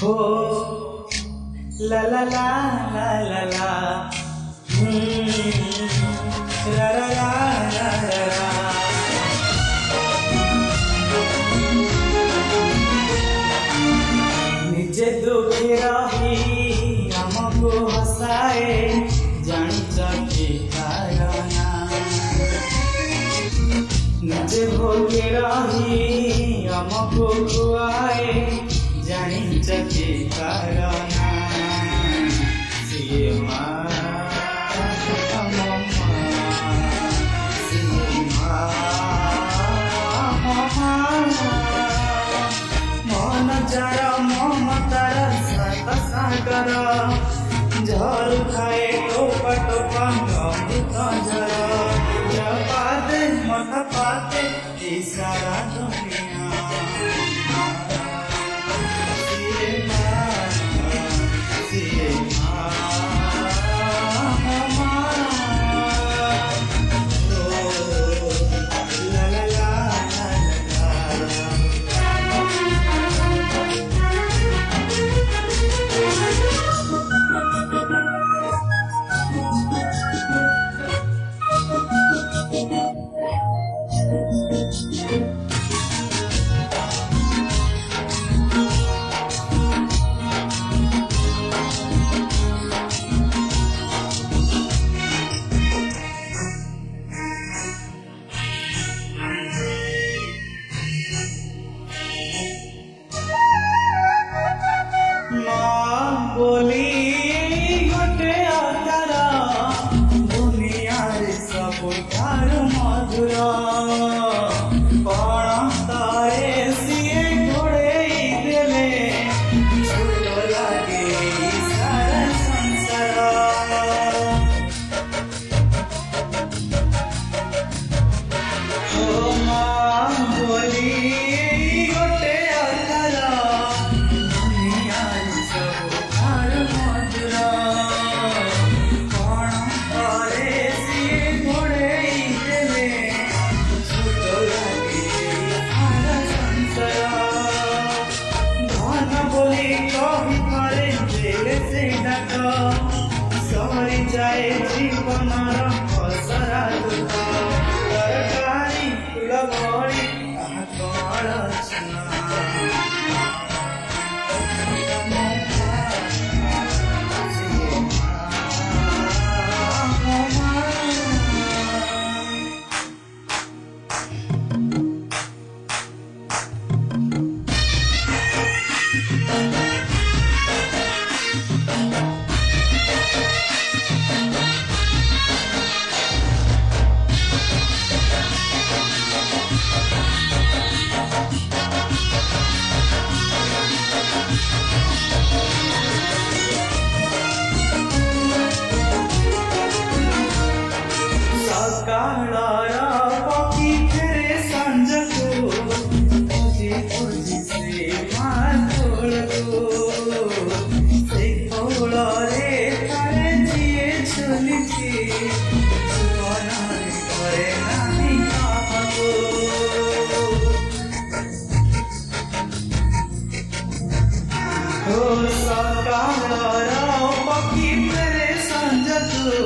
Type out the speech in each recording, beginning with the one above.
हो ला ला ला ला ला ला ला ला ला ला ला। निजे दुखी रही हमको हसाए जानिच कि कारणा, निजे भोगे रही हमको खुआए जानिच कि कारणा। सिए माँ मन जरा ममतार सात सागर झर खाए टोपा टोपा अमृत जर जपा दे मत पाते सारा दुनिया। सिए माँ सिए माँ ला ला ला बोली गोटे आकार दुनिया रे सब ठार मधुर कण तारे सिए घोड़े देले छोट लागे सारा संसार। ओ माँ बोली गोटे आकार दुनिया रे सब ठार मधुर कण तारे सिए घोड़े देले छोट लागे सारा संसार। धन बोली कही करे देले से डाक सरी जाए जीवनर खसरा दुख तरकारी फूल भरी कण छुआ। सकाळर पक्षी फेरे संजको खोजी खोजी से माथोळको से कोଳରେ तारे जिए चलिछि जीवନରେ करे नाही काहको। ओ सकाळर पक्षी फेरे संजको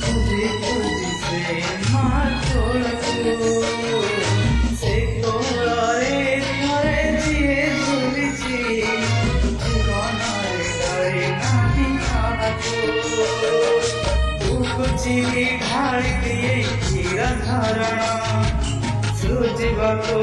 खोजी खोजी से माथोळको से कोଳରେ तारे जिए चलिछि जीवନରେ करे नाही काहको। बुक चिरी ढाଳି दिए क्षीर धारणा सुजिବାକୁ